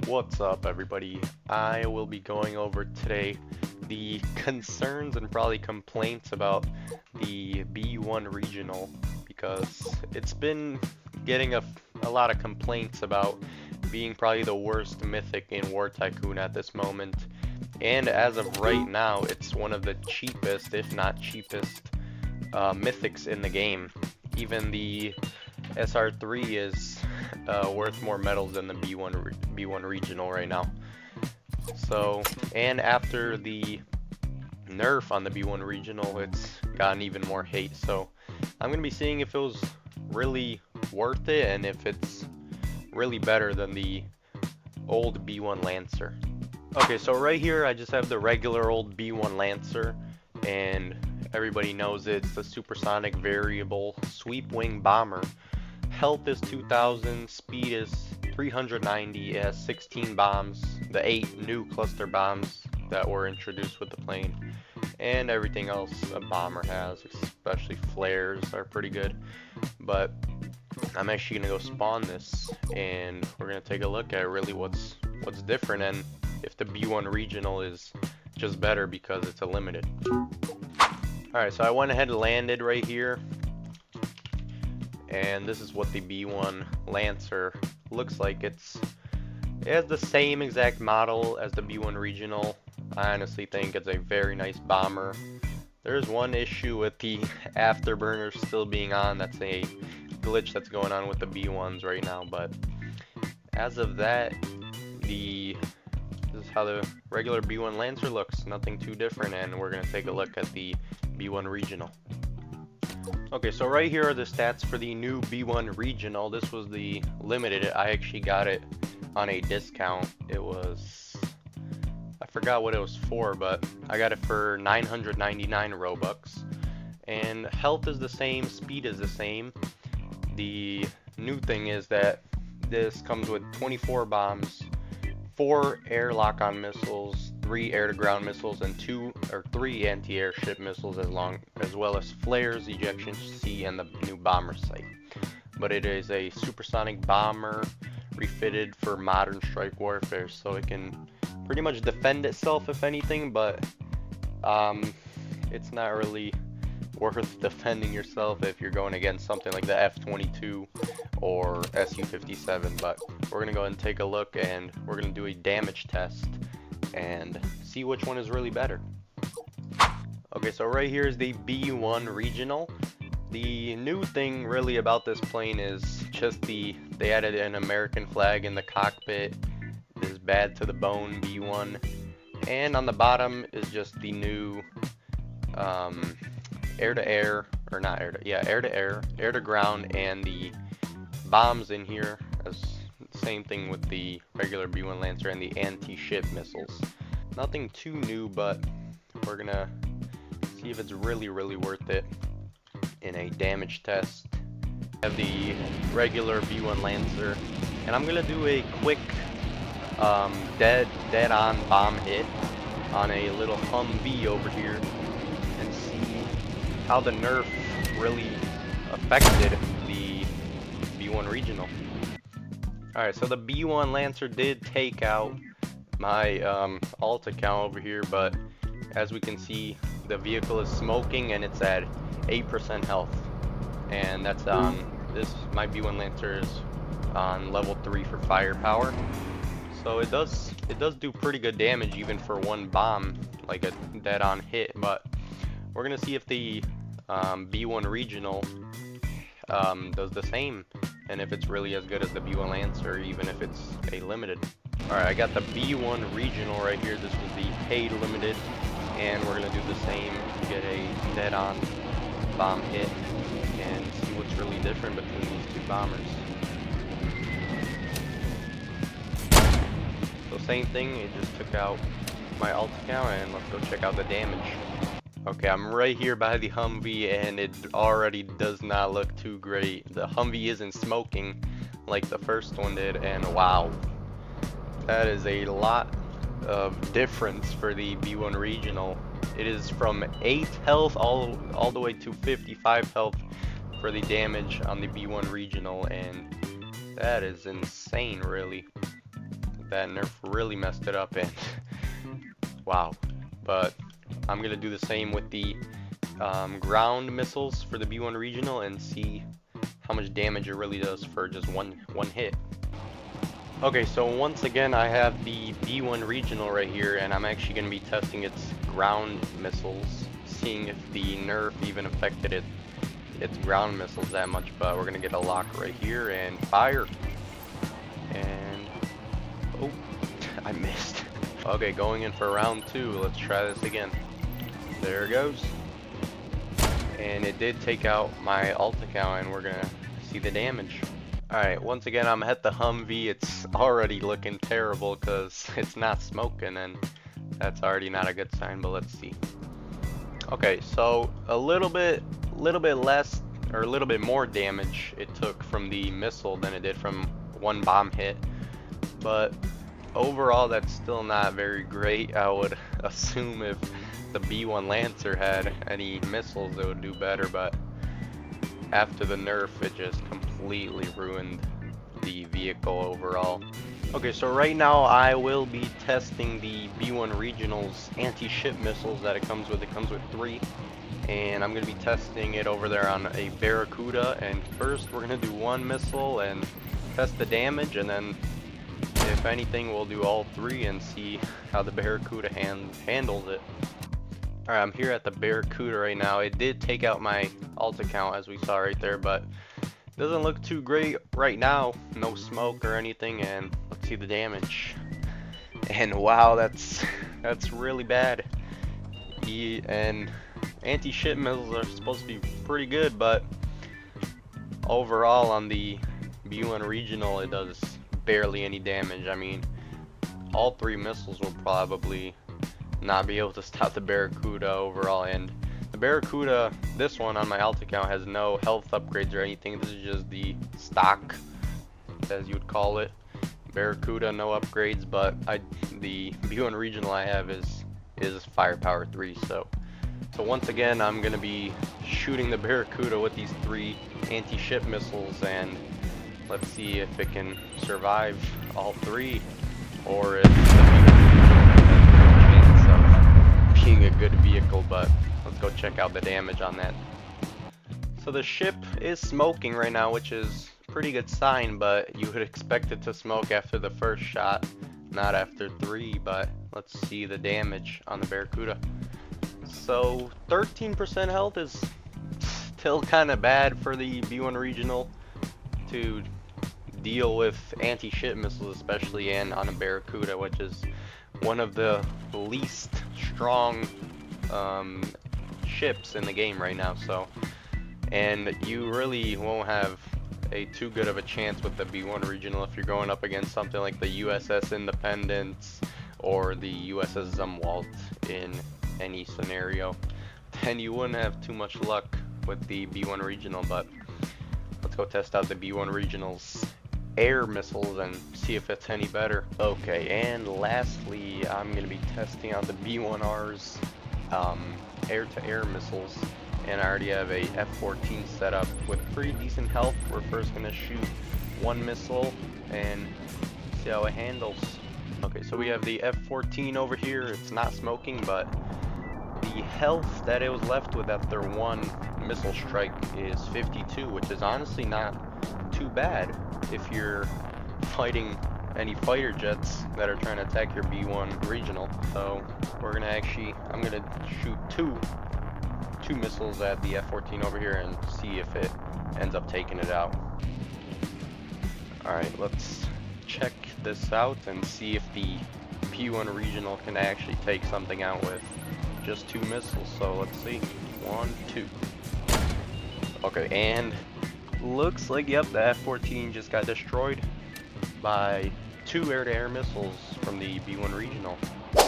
What's up, everybody? I will be going over today the concerns and probably complaints about the B-1 regional because it's been getting a lot of complaints about being probably the worst mythic in War Tycoon at this moment. And as of right now, it's one of the cheapest, if not cheapest, mythics in the game. Even the SR3 is worth more medals than the B1 regional right now. So, and after the nerf on the B1 regional, it's gotten even more hate. So, I'm gonna be seeing if it was really worth it and if it's really better than the old B1 Lancer. Okay, so right here I just have the regular old B1 Lancer, and everybody knows it's the supersonic variable sweep wing bomber. Health is 2000, speed is 390, it has 16 bombs, the 8 new cluster bombs that were introduced with the plane, and everything else a bomber has, especially flares are pretty good. But I'm actually gonna go spawn this, and we're gonna take a look at really what's different and if the B1 regional is just better because it's a limited. Alright, so I went ahead and landed right here. And this is what the B1 Lancer looks like. It has the same exact model as the B1 Regional. I honestly think it's a very nice bomber. There's one issue with the afterburners still being on. That's a glitch that's going on with the B1s right now. But as of that, this is how the regular B1 Lancer looks. Nothing too different. And we're going to take a look at the B1 Regional. Okay, so right here are the stats for the new B1 Regional. This was the limited. I actually got it on a discount. It was, I forgot what it was for, but I got it for 999 Robux. And health is the same, speed is the same. The new thing is that this comes with 24 bombs, 4 air lock-on missiles, 3 air-to-ground missiles, and 3 anti-airship missiles, as well as flares, ejection C, and the new bomber sight. But it is a supersonic bomber refitted for modern strike warfare, so it can pretty much defend itself if anything, but it's not really worth defending yourself if you're going against something like the F-22 or Su-57. But we're gonna go ahead and take a look, and we're gonna do a damage test and see which one is really better. Okay, so right here is the B1 Regional. The new thing really about this plane is just they added an American flag in the cockpit. This is bad to the bone B1, and on the bottom is just the new air-to-air, or not air-to-air, air-to-ground, and the bombs in here as same thing with the regular B1 Lancer and the Antiship missiles. Nothing too new, but we're gonna see if it's really worth it in a damage test. I have the regular B1 Lancer, and I'm gonna do a quick dead-on bomb hit on a little Humvee over here and see how the nerf really affected the B1 Regional. Alright, so the B1 Lancer did take out my alt account over here, but as we can see, the vehicle is smoking and it's at 8% health. And that's on my B1 Lancer is on level 3 for firepower. So it does do pretty good damage even for one bomb, like a dead-on hit. But we're gonna see if the B1 Regional does the same, and if it's really as good as the B1 Lancer, even if it's a limited. Alright, I got the B1 Regional right here. This was the paid limited, and we're gonna do the same to get a dead-on bomb hit and see what's really different between these two bombers. So same thing, it just took out my alt account, and let's go check out the damage. Okay, I'm right here by the Humvee, and it already does not look too great. The Humvee isn't smoking like the first one did, and wow, that is a lot of difference for the B1 Regional. It is from 8 health all the way to 55 health for the damage on the B1 Regional, and that is insane, really. that nerf really messed it up, and wow. But I'm gonna do the same with the ground missiles for the B-1 regional and see how much damage it really does for just one hit. Okay, so once again I have the B-1 regional right here, and I'm actually gonna be testing its ground missiles, seeing if the nerf even affected its ground missiles that much. But we're gonna get a lock right here and fire. And oh, I missed. Okay, going in for round 2. Let's try this again. There it goes. And it did take out my alt account, and we're gonna see the damage. Alright, once again I'm at the Humvee. It's already looking terrible because it's not smoking, and that's already not a good sign, but let's see. Okay, so a little bit less, or a little bit more damage it took from the missile than it did from one bomb hit, but overall that's still not very great. I would assume if the B-1 Lancer had any missiles it would do better, but after the nerf it just completely ruined the vehicle overall. Okay, so right now I will be testing the B-1 Regional's anti-ship missiles that it comes with. It comes with 3, and I'm going to be testing it over there on a Barracuda. And first we're going to do one missile and test the damage, and then if anything we'll do all 3 and see how the Barracuda handles it. Alright, I'm here at the Barracuda right now. It did take out my alt account as we saw right there, but doesn't look too great right now. No smoke or anything, and let's see the damage. And wow, that's really bad. And anti-ship missiles are supposed to be pretty good, but overall on the B-1 Regional it does barely any damage. I mean, all 3 missiles will probably not be able to stop the Barracuda overall, and the Barracuda, this one on my alt account, has no health upgrades or anything. This is just the stock, as you would call it, Barracuda, no upgrades. But the B-1 Regional I have is firepower 3. So once again I'm gonna be shooting the Barracuda with these 3 anti-ship missiles, and let's see if it can survive all 3, or if being a good vehicle. But let's go check out the damage on that. So the ship is smoking right now, which is a pretty good sign, but you would expect it to smoke after the first shot, not after 3. But let's see the damage on the Barracuda. So 13% health is still kind of bad for the B-1 Regional to deal with anti-ship missiles, especially, and on a Barracuda, which is one of the least strong ships in the game right now. So, and you really won't have a too good of a chance with the B-1 Regional if you're going up against something like the USS Independence or the USS Zumwalt in any scenario. Then you wouldn't have too much luck with the B-1 Regional. But let's go test out the B-1 Regional's air missiles and see if it's any better. Okay, and lastly I'm going to be testing out the B-1R's air-to-air missiles, and I already have a F-14 set up with pretty decent health. We're first going to shoot one missile and see how it handles. Okay, so we have the F-14 over here. It's not smoking, but the health that it was left with after one missile strike is 52, which is honestly not too bad if you're fighting any fighter jets that are trying to attack your B-1 Regional. So I'm gonna shoot two missiles at the F-14 over here and see if it ends up taking it out. Alright, let's check this out and see if the B-1 Regional can actually take something out with just 2 missiles. So let's see. 1, 2. Okay, and looks like, yep, the F-14 just got destroyed by 2 air-to-air missiles from the B-1 Regional.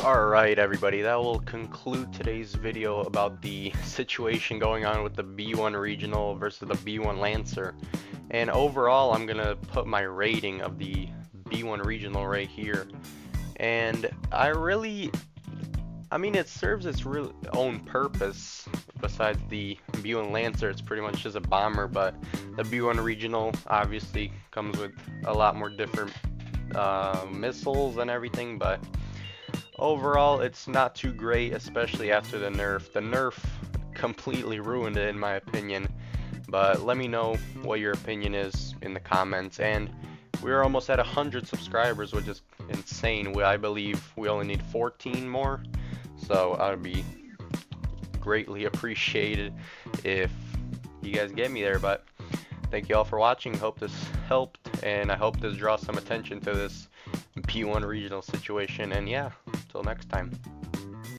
Alright everybody, that will conclude today's video about the situation going on with the B-1 Regional versus the B-1 Lancer. And overall, I'm gonna put my rating of the B-1 Regional right here. And I mean, it serves its own purpose. Besides the B-1 Lancer, it's pretty much just a bomber, but the B-1 Regional obviously comes with a lot more different missiles and everything, but overall it's not too great, especially after the nerf. The nerf completely ruined it in my opinion, but let me know what your opinion is in the comments. And we're almost at 100 subscribers, which is insane. I believe we only need 14 more, so I'd be greatly appreciated if you guys get me there. But thank you all for watching. Hope this helped, and I hope this draws some attention to this B-1 regional situation. And yeah, until next time.